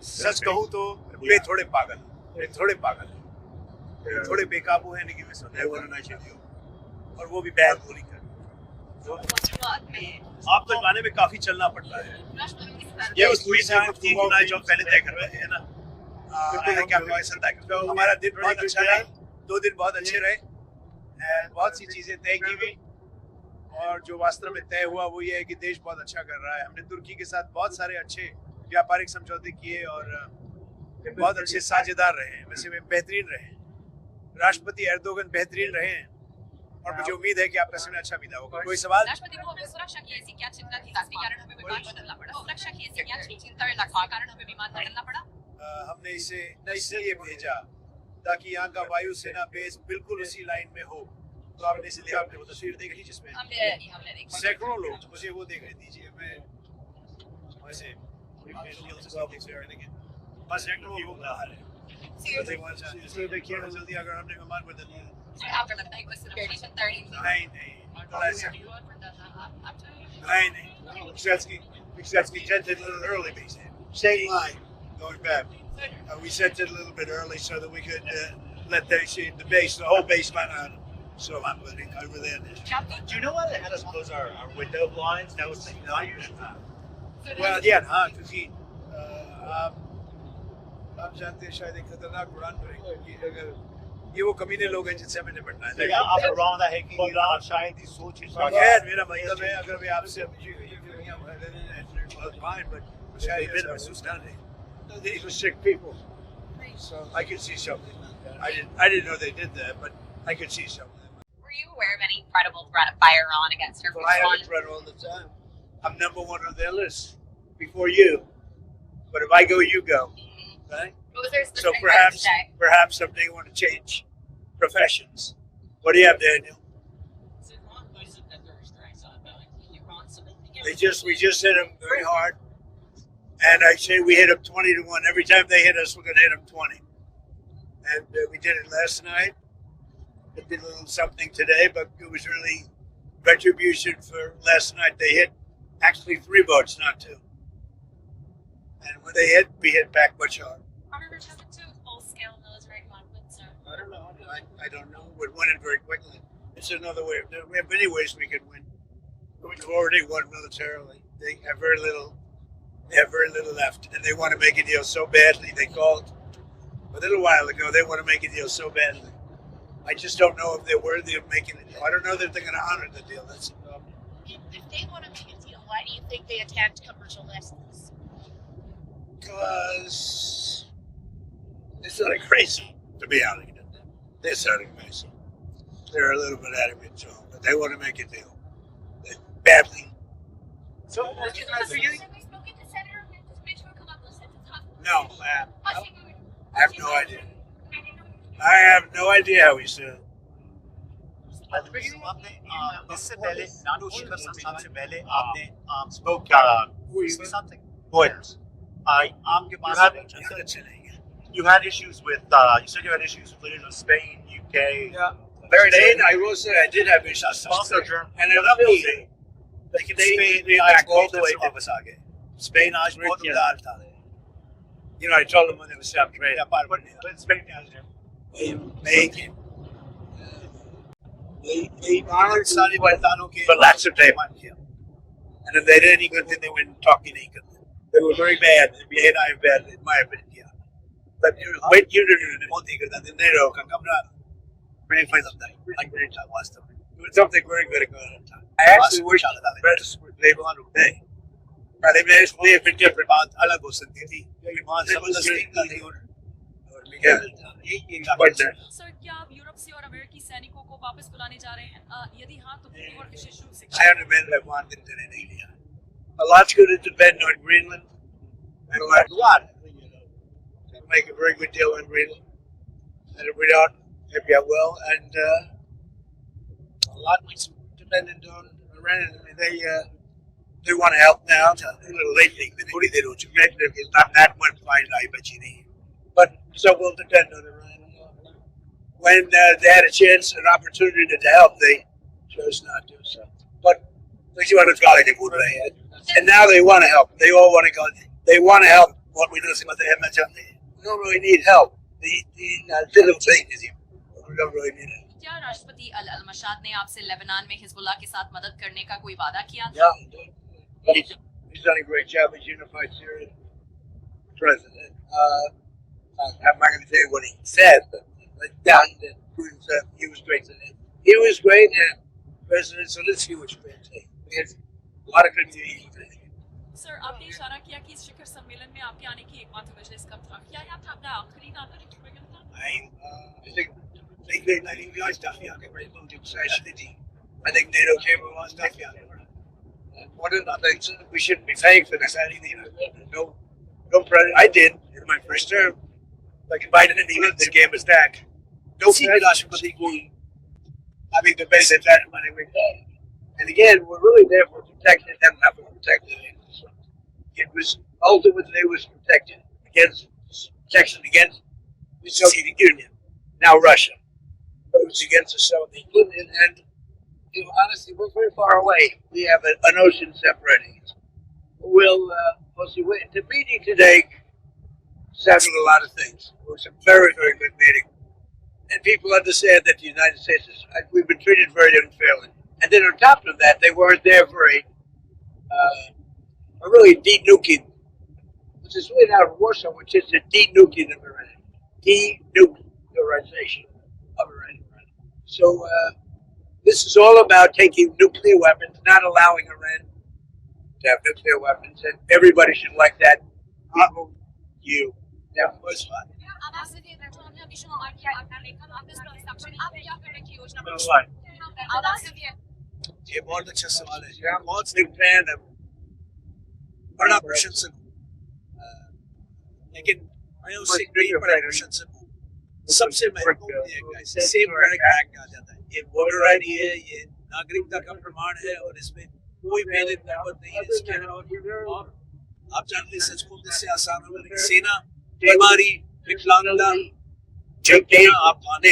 सच कहूँ तो वे थोड़े पागल हैं, थोड़े बेकाबू हैं, लेकिन वे सदैव होना चाहिए और वो भी बैड बोली कर। आप तो गाने में काफी चलना पड़ता है। ये उस पूरी टाइम 3 चुनाव जो पहले तय कर रहे हैं ना, क्या हमारा दिन बहुत अच्छा रहा, 2 दिन बहुत अच्छे रहे, बहुत सी चीजें तय की गई और जो वास्तव में तय हुआ वो ये है कि देश बहुत अच्छा कर रहा है। हमने तुर्की के साथ बहुत सारे अच्छे व्यापारिक समझौते किए और बहुत अच्छे साझेदार रहे हैं। वैसे वे बेहतरीन रहे हैं, राष्ट्रपति एर्दोगन बेहतरीन रहे हैं और मुझे उम्मीद है कि आपका समय अच्छा बीता होगा। कोई सवाल? राष्ट्रपति महोदय, सुरक्षा की ऐसी क्या चिंता थी जिसके कारण हमें विमान बदलना पड़ा? सुरक्षा की ऐसी क्या चिंता के कारण हमें विमान बदलना पड़ा? हमने इसे इसलिए भेजा ताकि यहाँ का वायुसेना बेस बिल्कुल उसी लाइन में हो। तो आपने इसलिए आपने वो तस्वीर देखी जिसमें सैकड़ों लोग, मुझे वो देखने दीजिए। मैं वैसे बस सैकड़ों लोग रहा है। देखिए जल्दी अगर हमने विमान बदल दिया। आपको लगता है कोई सिक्योरिटी 30? नहीं Krzyzewski sent it a little early, basically. Same line, going back. We sent it a little bit early so that we could let them see the base, the whole base went on. So I'm letting over there. Do you know why they had us close our window blinds? That was not usually. Well, yeah, हाँ, क्योंकि आप जानते हैं शायद एक खतरनाक उड़ान भरेंगे कि अगर ये वो कमीने लोग हैं जिनसे हमें निपटना है। आप रौंदा है कि आप शायद ही सोच ही खैर मेरा मतलब है अगर वे आपसे fine, but शायद ये महसूस ना रहे। These were sick people, so I could see something. I didn't know they did that, but I could see something. Were you aware of any credible threat of fire on against Air Force I have One? a threat all the time. I'm number 1 on their list before you, but if I go, you go, right? What was their So specific threat today? perhaps someday you want to change professions. What do you have, Daniel? We just hit them very hard, and I say we hit them 20-1. Every time they hit us, we're going to hit them 20. And we did it last night. We did a little something today, but it was really retribution for last night. They hit actually 3 boats, not 2. And when they hit, we hit back much harder. Are we returning to full-scale military conflict, sir? I don't know. I don't know. We're winning very quickly. It's another way. We have many ways we can win. We've already won militarily. They have very little. They have very little left, and they want to make a deal so badly. They called a little while ago. They want to make a deal so badly. I just don't know if they're worthy of making a deal. I don't know that they're going to honor the deal. That's the problem. If they want to make a deal, why do you think they attacked commercial vessels? Because they're sort of crazy, to be honest. They're sort of crazy. They're a little bit out of control, but they want to make a deal. Badly. So, Have we spoken to Senator Mitch McConnell since it's hot? No, I have no idea. I have no idea how he said it. इससे पहले NATO शिखर संस्थान से पहले आपने spoke something points. आपके पास you had issues with you said you had issues with leaders of Spain, UK. Yeah. Spain, I will say I did have issues. Also Germany. And it will be. लेकिन Spain back all the way वापस आ गए. Spain आज बहुत उदार था. You know, I told them when they were stopped trade. But Spain has Making. They honored सारी बलिदानों के but lots of time on him. And if they did any good thing, they wouldn't talk any good. They were very bad. They behaved bad, in my opinion. But wait, you didn't know that the NATO can come down. Very fine of that. Like very time last time. It was something very good going on time. I actually wish I had they were on today. But they made a bit different about अलग हो सकती थी. Sir, क्या आप Europe से और अमेरिकी सैनिकों को वापस बुलाने जा रहे हैं? यदि हाँ, तो कितनी और विशेष रूप से? I haven't been that one in India. A lot's going to depend on Greenland. And a lot. Make a very good deal on Greenland. And if we don't, maybe I will. And a lot was dependent on Iran. I mean, they want to help now. A little lately, but it's not that much fine, but so will depend on Iran. When they had a chance, an opportunity to help, they chose not to. So, but and now they want to help. They all want to go. They want to help what we do with the MHM. We don't really need help. The little thing is we don't really need it. क्या राष्ट्रपति अल-मशाद ने आपसे Lebanon में Hezbollah के साथ मदद करने का कोई वादा किया था? Yeah, he's done a great job as unified Syrian president. I'm not going to tell you what he said, but down that proves that he was great. He was great, and President Zelensky was great. There's a lot of communities. Sir, आपने इशारा किया कि इस शिखर सम्मेलन में आपके आने की एकमात्र वजह इसका था। क्या यह आपका अपना आखिरी नाटक था? I think we always stuff here. I think NATO came with one stuff here. One of the things we shouldn't be paying for this. No president. I did in my first term. Like Biden didn't even the game was back. No president. I mean, the base of that money we got. And again, we're really there for protecting them, not for protecting it. It was ultimately was protected against protection against the Soviet Union, now Russia. But it was against the Soviet Union, and honestly, we're very far away. We have an ocean separating us. We'll see. The meeting today settled a lot of things. It was a very, very good meeting. And people understand that the United States we've been treated very unfairly. And then on top of that, they weren't there for a really de-nuking, which is really out of Warsaw, which is a de-nuking of Iran. De-nuclearization of Iran. So this is all about taking nuclear weapons, not allowing Iran to have nuclear weapons, and everybody should like that. You. That was fun. ये बहुत अच्छा सवाल है। I'm बहुत big fan of बड़ा प्रशंसक हूँ, लेकिन मैं उससे नहीं बड़ा प्रशंसक हूँ। सबसे महत्वपूर्ण सेफ एक्ट आ जाता है। ये वोटर आईडी है, ये नागरिकता का प्रमाण है, और इसमें कोई भेदभाव नहीं है। इसके अलावा आप जानते हैं सच बोलने से आसान हो, लेकिन सेना, बीमारी, विकलांगता, आप आने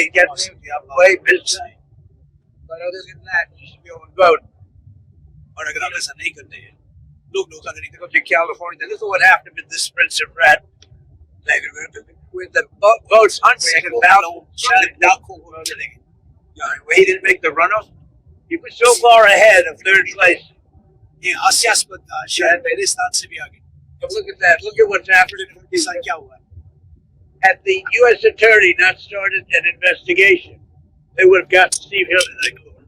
आप वही मिल जाए। But other than that, you should be able to vote. और अगर आप ऐसा नहीं करते हैं, लोग अगर नहीं go to California, look at what happened with this Prince of Red. With the votes, he didn't make the runoff. He was so far ahead of third place. ये हास्यास्पद था, शायद मेरे स्थान से भी आगे। But look at that. Look at what's happened. क्या हुआ? Had the U.S. Attorney not started an investigation, they would have got Steve Hill in the court.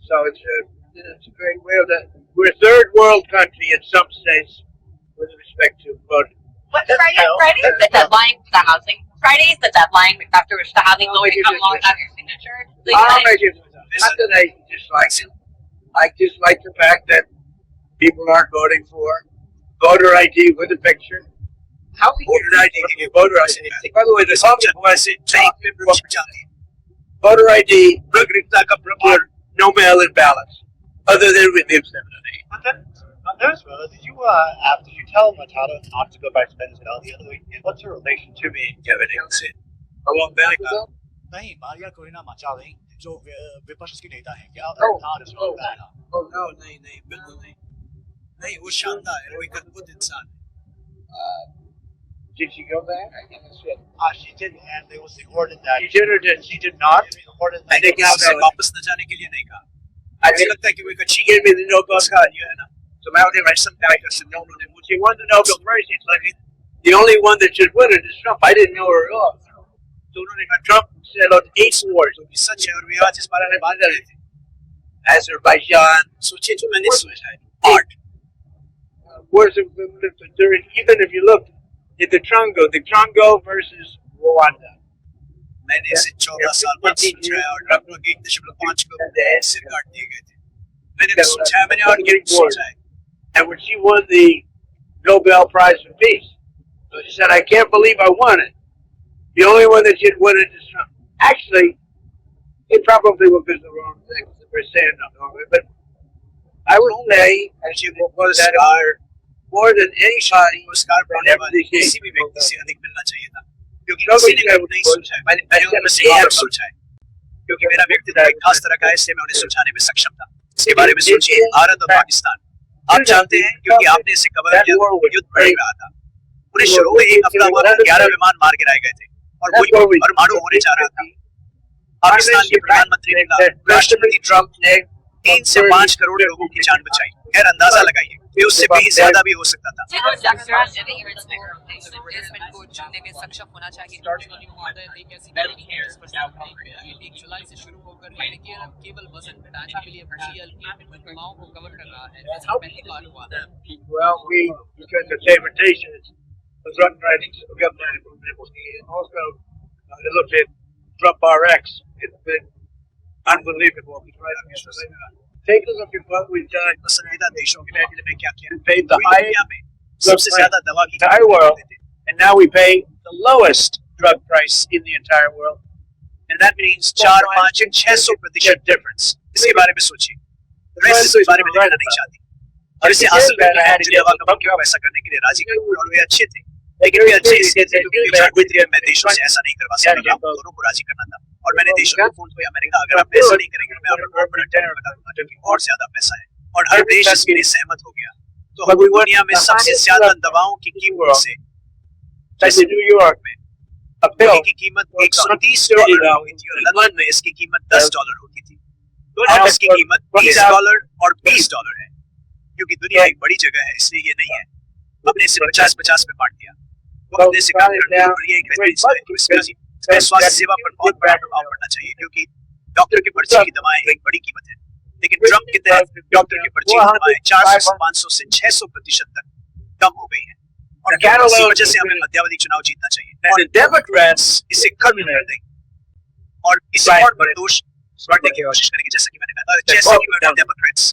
So it's a great way of that. We're a third world country in some states with respect to voting. What Friday is the deadline for the housing. Friday is the deadline after which the housing lawyer come along and have your signature. I'll make it. Not that I dislike it. I just like the fact that people aren't voting for voter ID with a picture. How voter ID? Voter ID. By the way, the subject was voter ID, no mail-in ballots, other than with the absentee. Did you tell Matata not to go back to Venezuela the other week? What's her relation to me? Kevin Hilton. A long back ago? नहीं, Maria Corina मचाले जो विपक्ष की नेता हैं, क्या Oh no, नहीं, बिल्कुल नहीं, वो शानदार है, वो एक अद्भुत इंसान है। Did she go back? I think that's it. She did, and there was reported that she did or did she did not. I think उससे वापस न जाने के लिए नहीं कहा। मुझे लगता है कि वो एक अच्छी गेम में Nobel Scott you है ना। So now they write some guy because no one knows. She won the Nobel Prize. It's like the only one that should win it is Trump. I didn't know her at all. So Trump said on 8 wars. So such a we are just para de बात रहे थे। Azerbaijan. सोचिए जो मैंने सोचा है art. Wars of even if you look at the Congo versus Rwanda. मैंने इसे 14 साल बाद सोचा है और लगभग 1.5 करोड़ सिर काट दिए गए थे। मैंने सोचा है, मैंने और सोचा है। And when she won the Nobel Prize for Peace, so she said, "I can't believe I won it. The only one that should win it is Trump." Actually, it probably was the wrong thing that we're saying no, but I would say, and she was that more than anybody, किसी भी व्यक्ति से अधिक मिलना चाहिए था, क्योंकि किसी ने वो नहीं सोचा है। मैंने सोचा है, क्योंकि मेरा व्यक्तित्व एक खास तरह का है, इसलिए मैं उन्हें सुलझाने में सक्षम था। इसके बारे में सोचिए, भारत और पाकिस्तान, आप जानते हैं, क्योंकि आपने इसे कवर किया, युद्ध बढ़ रहा था। पूरे शुरू में एक हफ्ता हुआ 11 विमान मार गिराए गए थे और वही परमाणु होने जा रहा था। पाकिस्तान के प्रधानमंत्री ने कहा राष्ट्रपति ट्रंप ने 3 से 5 करोड़ लोगों की जान बचाई। खैर अंदाजा लगाइए कि उससे भी ज्यादा भी हो सकता था। को चुनने में सक्षम होना चाहिए। 1 जुलाई से शुरू होकर मेडिकेयर अब केवल वजन घटाने के लिए GLP महिलाओं को कवर कर रहा है, जैसा पहली बार हुआ था। Well, because the invitation was run right into the government. And also, I looked at Trump RX. It's been unbelievable. Take a look at what we've done. पसंदीदा देशों के मामले में क्या किया? Paid the पूरी दुनिया में सबसे ज्यादा दवा की entire world, and now we pay the lowest drug price in the entire world. And that means 4, 5, 600% difference. इसके बारे में सोचिए। मैं इस बारे में देखना नहीं चाहती। और इसे हासिल करना है कि दवा कंपनियों को ऐसा करने के लिए राजी कर और वे अच्छे थे, लेकिन वे अच्छे इसलिए थे क्योंकि मैं देशों से ऐसा नहीं करवा सकता। दोनों को राजी करना था और मैंने देशों को फोन किया। मैंने कहा अगर आप ऐसा नहीं करेंगे मैं आपको और बड़ा टेंडर लगा दूंगा क्योंकि और ज्यादा पैसा है। और हर देश इसके लिए सहमत हो गया। तो हम दुनिया में सबसे ज्यादा दवाओं की कीमत से जैसे न्यूयॉर्क में दवा की कीमत $130 हुई थी और लंदन में इसकी कीमत $10 होती थी। और इसकी कीमत $20 और $20 है क्योंकि दुनिया एक बड़ी जगह है, इसलिए ये नहीं है। हमने इसे 50-50 में बांट दिया। वो अपने से काम करते हैं और ये एक बेहतरीन है। तो इसका स्वास्थ्य सेवा पर बहुत बड़ा प्रभाव पड़ना चाहिए क्योंकि डॉक्टर की पर्ची की दवाएं एक बड़ी कीमत है, लेकिन ट्रंप के तहत डॉक्टर की पर्ची की दवाएं 400 से 500 से 600% तक कम हो गई है। और इसी वजह से हमें मध्यावधि चुनाव जीतना चाहिए। और डेमोक्रेट्स इसे खत्म कर देंगे और इसे और बर्दाश्त बढ़ने की कोशिश करेंगे, जैसा कि मैंने कहा, जैसे कि डेमोक्रेट्स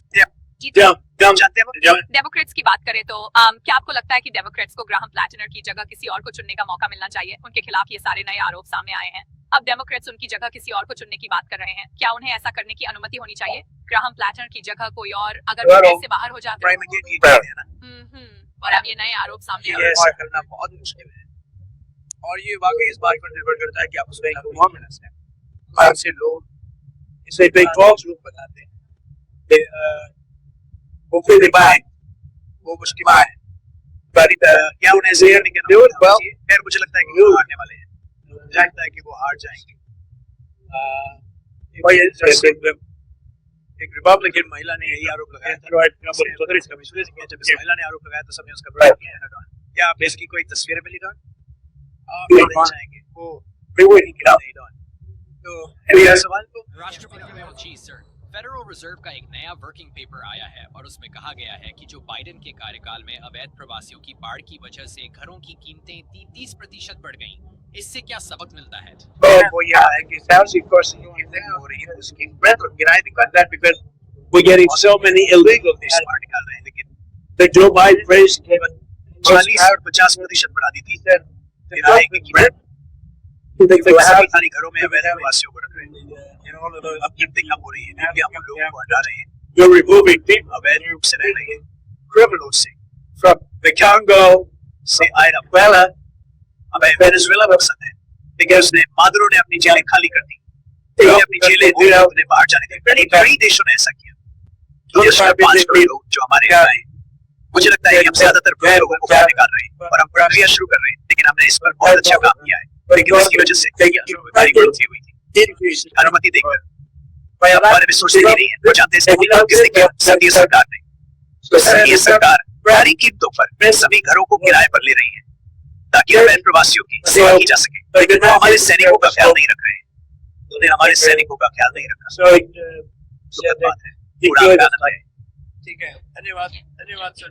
डेमोक्रेट्स की बात करें तो क्या आपको लगता है कि डेमोक्रेट्स को ग्राहम प्लैटिनर की जगह किसी और को चुनने का मौका मिलना चाहिए? उनके खिलाफ ये सारे नए आरोप सामने आए हैं। अब डेमोक्रेट्स उनकी जगह किसी और को चुनने की बात कर रहे हैं। क्या उन्हें ऐसा करने की अनुमति होनी चाहिए? ग्राहम प्लैटिनर की जगह कोई और अगर वो से बाहर हो जाते हैं और अब ये नए आरोप सामने आए ऐसा करना बहुत मुश्किल है और ये वाकई इस बात पर निर्भर करता है कि आप उसमें कॉन्फिडेंस है। बाहर से लोग इसे एक बॉक्स रूप बनाते हैं। वो फिर वो मुश्किल है क्या उन्हें ऐसे करने की अनुमति होनी चाहिए? खैर मुझे लगता है कि वो हारने वाले हैं। मुझे लगता है कि वो हार जाएंगे। एक रिपब्लिकन महिला ने यही आरोप लगाया था। जब इस महिला ने आरोप लगाया तो सबने उसका विरोध किया। क्या आप इसकी कोई तस्वीरें मिली डॉन? नहीं चाहेंगे वो नहीं डॉन। तो सवाल को राष्ट्रपति सर, फेडरल रिजर्व का एक नया वर्किंग पेपर आया है और उसमें कहा गया है कि जो बाइडेन के कार्यकाल में अवैध प्रवासियों की बाढ़ की वजह से घरों की कीमतें 33% बढ़ गईं। इससे क्या सबक मिलता है? वो यह है कि housing costs हो रही है उसकी rental किराए निकाल that because we're getting so many illegal निकाल रहे हैं, लेकिन the Joe Biden raised 40 और 50% बढ़ा दी थी किराए की कीमत। सारी घरों में अवैध प्रवासियों को रख रहे हैं। अब कीमतें कम हो रही है क्योंकि हम लोगों को हटा रहे हैं। you're removing people अवैध रूप से रह रहे हैं क्रिमिनल्स से from the Congo से आए Venezuela अब वेनेजुएला में पसंद है लेकिन उसने मादुरो ने अपनी जेलें खाली कर दी। अपनी जेलें उन्हें बाहर जाने दी। कई देशों ने ऐसा किया। 5 करोड़ लोग जो हमारे यहाँ आए, मुझे लगता है कि हम ज्यादातर लोगों को बाहर निकाल रहे हैं और हम प्रक्रिया शुरू कर रहे हैं, लेकिन हमने इस पर बहुत अच्छा काम किया है। लेकिन इसकी वजह से बढ़ोतरी हुई थी अनुमति देकर। बारे में सोचते ही नहीं है, वो जानते हैं किसने किया? संघीय सरकार ने। संघीय सरकार भारी कीमतों पर सभी घरों को किराए पर ले रही है ताकि अवैध प्रवासियों की सेवा की जा सके। लेकिन वो हमारे सैनिकों का ख्याल नहीं रख रहे हैं। उन्होंने हमारे सैनिकों का ख्याल नहीं रखा। बात है। ठीक है, धन्यवाद सर।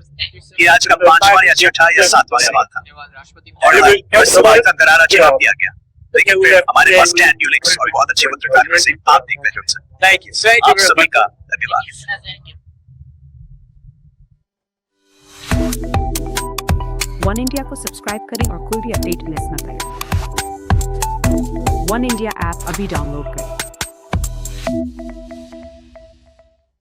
ये आज का 5वां या 6वां या 7वां सवाल था राष्ट्रपति और हर सवाल का करारा जवाब दिया गया। लेकिन फिर हमारे पास Dan Newlix और बहुत अच्छे पत्रकार से आप देख रहे हैं। Thank you आप सभी का धन्यवाद। वन इंडिया को सब्सक्राइब करें और कोई भी अपडेट मिस न करें। वन इंडिया ऐप अभी डाउनलोड करें।